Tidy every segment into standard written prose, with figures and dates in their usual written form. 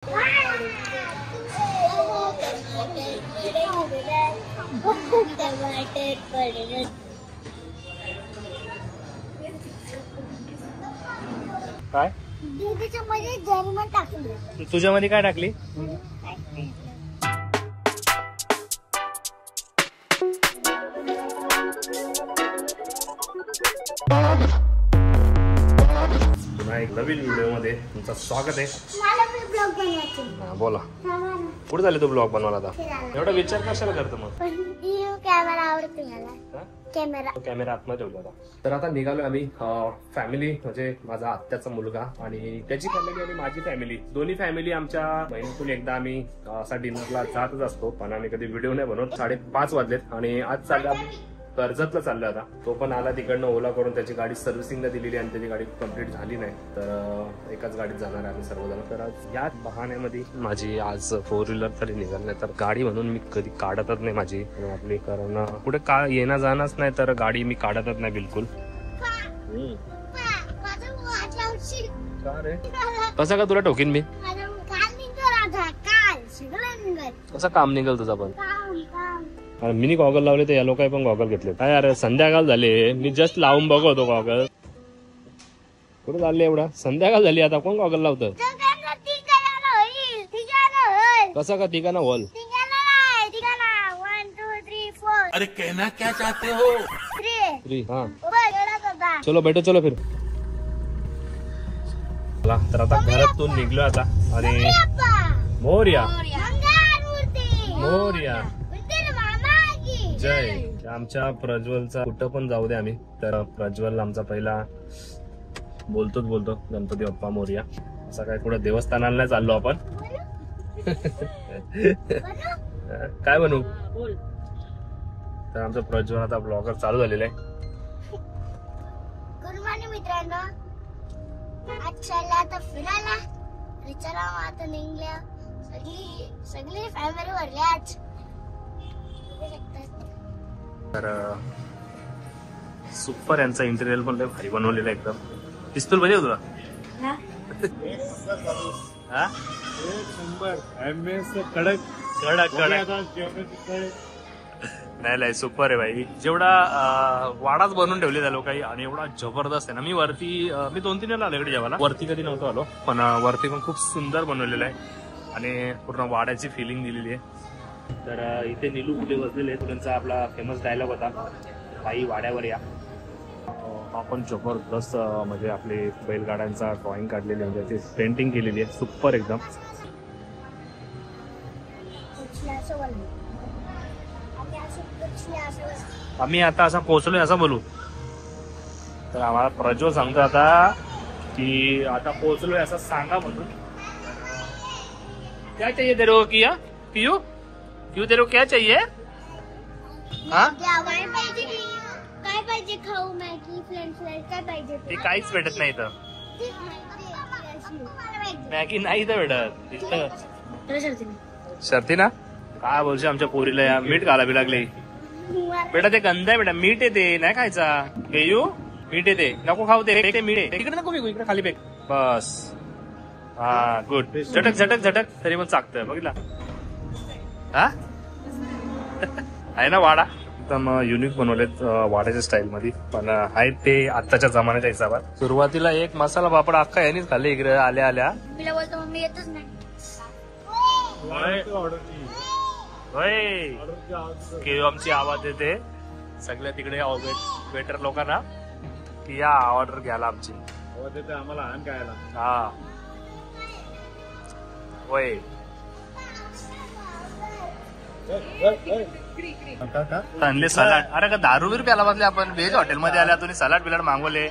काय तुझ्यामध्ये काय टाकली? एक नवीन व्हिडिओ मध्ये तुमचं स्वागत आहे. बोला कुठे झाले तू ब्लॉग बनवायला? आता एवढा विचार कशाला करतो मग? कॅमेरा आवडतो मला. कॅमेरा आतमध्ये ठेवला होता. तर आता निघालो आम्ही फॅमिली, म्हणजे माझा आत्याचा मुलगा आणि त्याची फॅमिली आणि माझी फॅमिली, दोन्ही फॅमिली आमच्या महिन्यातून एकदा आम्ही असा डिनरला जातच असतो. पण आम्ही कधी व्हिडिओ नाही बनवत. 5:30 वाजलेत आणि आज चाललो कर्जतला चाललोय. आता तो पण आला तिकडनं ओला करून, त्याची गाडी सर्व्हिसिंगला दिलेली आणि त्याची गाडी कंप्लीट झाली नाही, तर एकाच गाडीत जाणार आहे आम्ही सर्वजण. तर आज याच बहाण्यामध्ये माझी आज 4 व्हीलर तरी निघाल, नाही तर गाडी म्हणून मी कधी काढतच नाही माझी आपली, कारण कुठे का येणं जाणंच नाही तर गाडी मी काढतच नाही बिलकुल. कसं का तुला ठोकीन मी? कसं काम निघल तुझा पण? मी गॉगल लावले तर या लोकांनी पण गॉगल घेतले. काय अरे संध्याकाळ झाले, मी जस्ट लावून बघतो गॉगल. कुठे चालले एवढा? संध्याकाळ झाली आता, कोण गॉगल लावतं? कसं का ठिकाणा होल? अरे कहना क्या चाहते हो? 3 हाँ चलो बैठो, चलो फिर. तर आता घरातून निघलो आता आणि मोरया मोरया जय. आमच्या प्रज्वलचा कुठं पण जाऊ दे आम्ही, तर प्रज्वल आमचा पहिला बोलतो गणपती बाप्पा मोरया. असं काय कुठं देवस्थानाला नाही चाललो आपण. काय बनवू? तर आमचा प्रज्वल आता ब्लॉगर चालू झालेला आहे. गुड मॉर्निंग मित्रांनो, आज चालला आता फिरायला. चला आता निघल्या सगळी फॅमिली भरली आज. तर सुपर यांचा इंटेरियर पण लय भारी बनवलेला एकदम. पिस्तूल पाहिजे तुला? नाही सुपर आहे भाई. जेवढा वाडाच बनवून ठेवले त्या लोकांनी आणि एवढा जबरदस्त आहे ना. मी 2-3 वेळा आलो इकडे जेवायला. वरती कधी नव्हतो आलो, पण वरती पण खूप सुंदर बनवलेलं आहे आणि पूर्ण वाड्याची फिलिंग दिलेली आहे. तर इथे नीलू फुले बसलेले. त्यांचा आपला फेमस डायलॉग होता, बाई वाड्यावर या. आपण जबरदस्त म्हणजे आपले बैलगाड्यांचा ड्रॉइंग काढलेली, म्हणजे ते पेंटिंग केलेली आहे. सुपर एकदम. आम्ही आता असं पोहोचलोय असं बोलू, तर आम्हाला प्रज्वल सांगतो आता की आता पोहोचलोय असं सांगा म्हणून. क्या चाहिए तेरे को? किया पियू क्यों तेरे को क्या चाहिए? काय पाहिजे खाऊ? मॅगी, फ्रेंच फ्राईज काय पाहिजे? ते काहीच भेटत नाही इथं. मॅगी नाही इथं भेटत. शर्ती ना काय बोलशील? आमच्या पोरीला या मीठ घालावी लागले. बेटा ते गंध आहे बेटा, मीठ येते नाही खायचा. येऊ मीठ येते, नको खाऊ ते मीठ आहे. इकडे नको मी इकडे खाली फेक. बस हा गुड. झटक झटक झटक तरी पण चाकतंय बघितला. हा आहे ना वाडा एकदम युनिक बनवलेत वाड्याच्या स्टाईल मध्ये, पण आहेत ते आत्ताच्या जमान्याच्या हिसाबात. सुरुवातीला एक मसाला पापड अख्खा यांनीच खाल्ले इकडे आल्या आल्या. मी बोलतो मम्मी येतच नाही. आमची आवाज येते सगळ्या तिकडे वेटर लोकांना की या ऑर्डर घ्यायला. आमची आवाज येते आम्हाला आण खायला. हा होय. आणले सलाड. अरे का दारू बीर प्याला बसले आपण? व्हेज हॉटेल मध्ये आल्या तुम्ही सलाड बिलाड मागवले.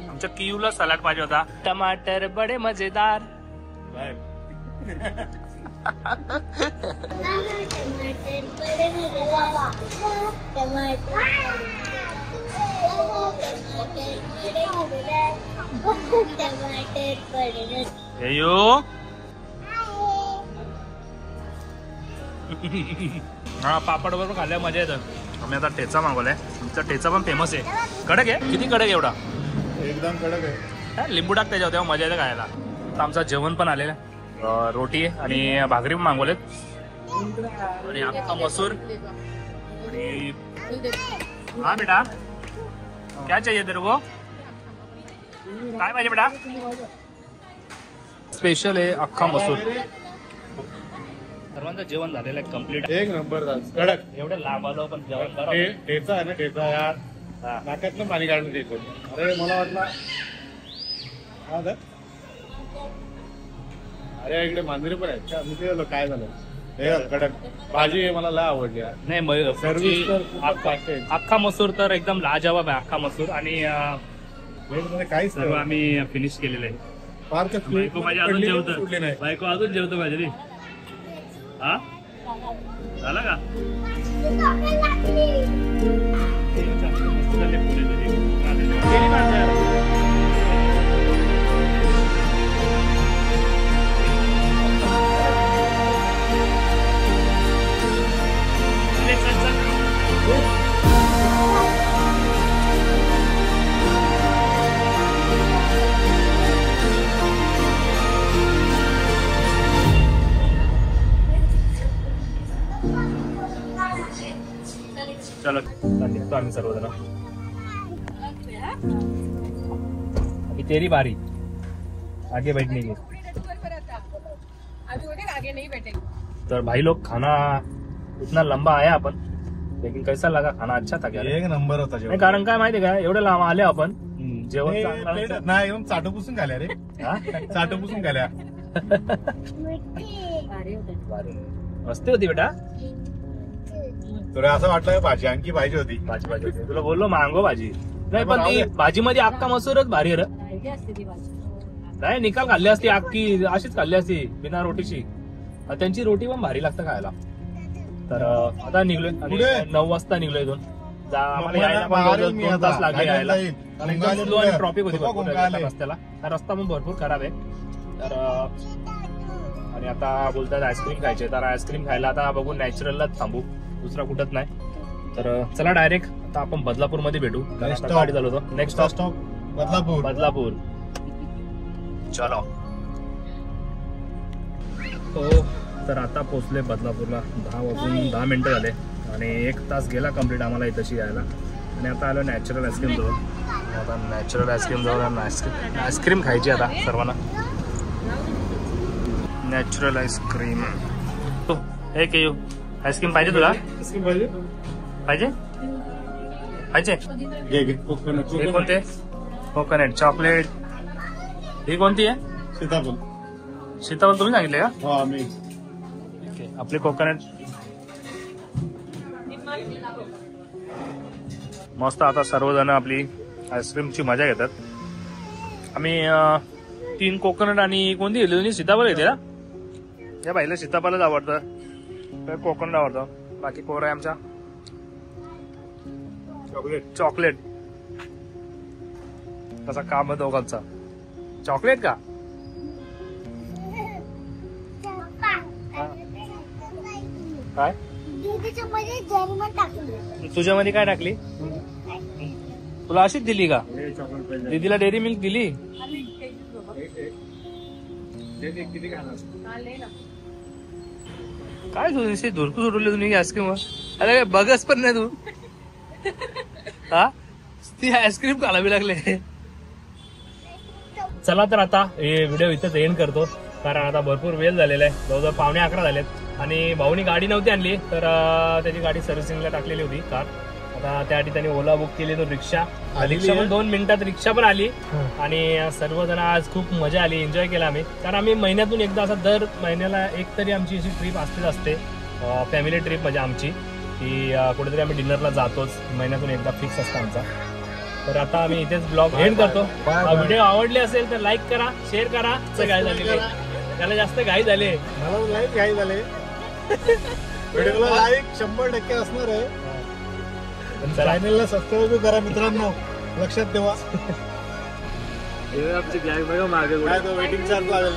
आमच्या कियूला सलाड पाहिजे होता. टमाटर बडे मजेदार. हा पापड बरोबर खाल्ल्या मजा येतं. आम्ही आता ठेचा मागवलाय. आमचा ठेचा पण फेमस आहे. कडक आहे. किती कडक आहे? एवढा एकदम कडक आहे. लिंबू टाक त्याच्यावर, तेव्हा मजा येते खायला. आता आमचं जेवण पण आलेलं आहे. रोटी आणि भाकरी पण मागवलेत आणि अख्खा मसूर आणि हा बेटा क्या चाहिए तेरे को, काय पाहिजे बेटा. स्पेशल आहे अख्खा मसूर. सर्वांचं जेवण झालेलं आहे कम्प्लीट. एक नंबर कडक. एवढं लांब आलो पण जेवण बरं. ठेचा आहे ना, ठेचा यार नाकातनं पाणी काढून देतो. अरे मला वाटलं हा सर, अरे इकडे मांजरी पण आहेत का, मी ते काय झालं हे कडक भाजी आहे, मला लय आवडली. नाही सर्विस तर खूपच fast आहे. अख्खा मसूर तर एकदम लाजवाब आहे. अख्खा मसूर आणि वेळ मध्ये काहीच सर्व आम्ही फिनिश केलेलं आहे. फार बायको माझी अजून जेवतो, सुटली नाही. बायको अजून जेवतो माझी रे. हा झाला का. चलो निघतो आम्ही सर्वजण. अभी तेरी बारी, आगे बैठने की. तो भाई लोग खाना इतना लंबा आया अपन, लेकिन कैसा लगा खाना. अच्छा था क्या. एक नंबर होता नाही जेवण. कारण काय माहितीये का, एवढं लांब आले आपण, जेवण चांगलं नव्हतं. नाही एकदम चाटू पुसून खाल्या रे, हा? चाटू पुसून खाल्या. मस्ती होती बेटा. तुला असं वाटलं भाजी आणखी पाहिजे होती. भाजी भाजी होती. तुला बोललो मागो भाजी. नाही पण ती राहू दे. भाजीमध्ये अख्खा मसूरच भारी आहे रे. नाही निकाल खाल्ली असती अख्खी, अशीच खाल्ली असती बिना रोटीची. त्यांची रोटी पण भारी लागतं खायला. तर आता निघलोय आणि पुढे? 9 वाजता निघलोय इथून. आम्हाला मला यायला पण बाहेर दोन मी तास आता. लागले यायला. गाडीला येईल. एकदम गाडी slow आणि पुढे. ट्रॉफिक होती बघा भरपूर कोण काय आलंय. रस्त्याला. हा रस्ता पण भरपूर खराब आहे. तर आणि आता बोलतात आईस्क्रीम खायचे, तर आईस्क्रीम खायला आता बघू नॅचरललाच थांबू, दुसरा कुठंच नाही. तर चला डायरेक्ट आता आपण बदलापूर मध्ये भेटू. Next stop. गाडी चालवतो. Next stop Badlapur. बदलापूर. चलो. हो तर आता पोहोचले बदलापूरला. 10 वाजून 10 मिनिटं झाले आणि 1 तास गेला कम्प्लीट आम्हाला इथंशी यायला. आणि आता आलो नॅचरल आईस्क्रीम जवळ. आता नॅचरल आईस्क्रीम जवळ आईस्क्रीम खायची आता सर्वांना. Natural ice cream. हे के यू आईस्क्रीम पाहिजे तुला. पाहिजे पाहिजे. हे कोणते. Coconut chocolate. ही कोणती आहे. सीताफळ. सीताफळ तुम्ही सांगितले का. हो मी आपले कोकोनट मस्त. आता सर्वजण आपली आईस्क्रीमची मजा घेतात. आम्ही 3 कोकोनट आणि कोणती घेतली. सीताफळ येते ना. या बाईला सीताफळच आवडतं, कोकोनट आवडतं. बाकी पोर आहे आमच्या चॉकलेट. तसा काम आहे दोघांचा. चॉकलेट का. काय तुझ्यामध्ये काय टाकली. तुला अशीच दिली का. दीदीला डेअरी मिल्क दिली. काय तुझी धुरकू सोडवली तुम्ही आईस्क्रीम. अरे काय बघच पण नाही तू. हा ती आईस्क्रीम खालावी लागले. चला तर आता हे व्हिडिओ इथंच एंड करतो, कारण आता भरपूर वेळ झालेला आहे. जवळजवळ 11:15 झालेत. आणि भाऊनी गाडी नव्हती आणली, तर त्याची गाडी सर्व्हिसिंगला टाकलेली होती कार. आता त्यासाठी त्यांनी ओला बुक केली. तो रिक्षा पण 2 मिनिटात रिक्षा पण आली. आणि सर्वजण आज खूप मजा आली, एन्जॉय केला आम्ही. कारण आम्ही महिन्यातून एकदा असं दर महिन्याला एक तरी आमची अशी ट्रिप असते. फॅमिली ट्रिप म्हणजे आमची, की कुठेतरी आम्ही डिनरला जातोच. महिन्यातून एकदा फिक्स असतं आमचा. तर आता आम्ही इथेच ब्लॉग एंड करतो. व्हिडिओ आवडले असेल तर लाईक करा, शेअर करा. घाई झालेले त्याला जास्त घाई झाले. मला लाईक घाई झाले. व्हिडिओला लाईक 100% असणार आहे. चॅनलला सबस्क्राईब करा मित्रांनो, लक्षात ठेवा. आमची गॅग बघा मागे वेटिंग चार्ज लागेल.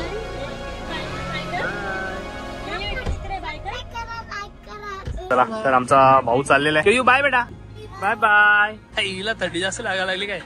चला तर आमचा भाऊ चाललेला आहे. बाय बेटा. Bye bye. हिला थंडी जास्त लागायला लागली काय.